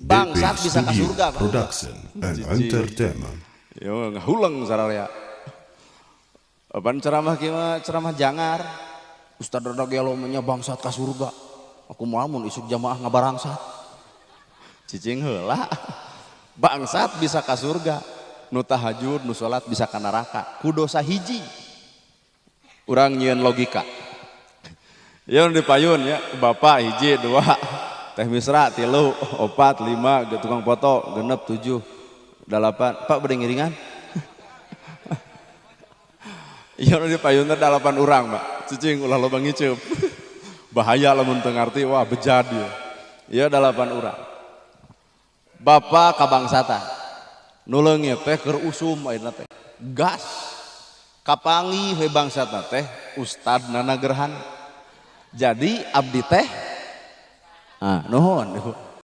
bangsat bisa ke surga Production and Entertainment. yo ngahulang sararea pan ceramah kieu ceramah jangar Ustad Rada gelo nya bangsat ka surga aku moal mun isuk jamaah ngabarangsat cicing heula bangsat bisa ka surga nu tahajud nu salat bisa ka neraka ku dosa hiji urang nyieun logika ya dipayun ya bapak hiji dua teh misra 3 4 5 tukang foto 6 7 8 pak bade ngiringan iya dipayun teh 8 urang pak cicing ulah loba ngiceup bahaya lamun teu ngarti wah bejad ieu ieu 8 urang bapak kabangsatan nu leungit teh keur usum ayeuna teh gas kapangi we bangsatna teh ustadna gerhan jadi abdi teh nuhun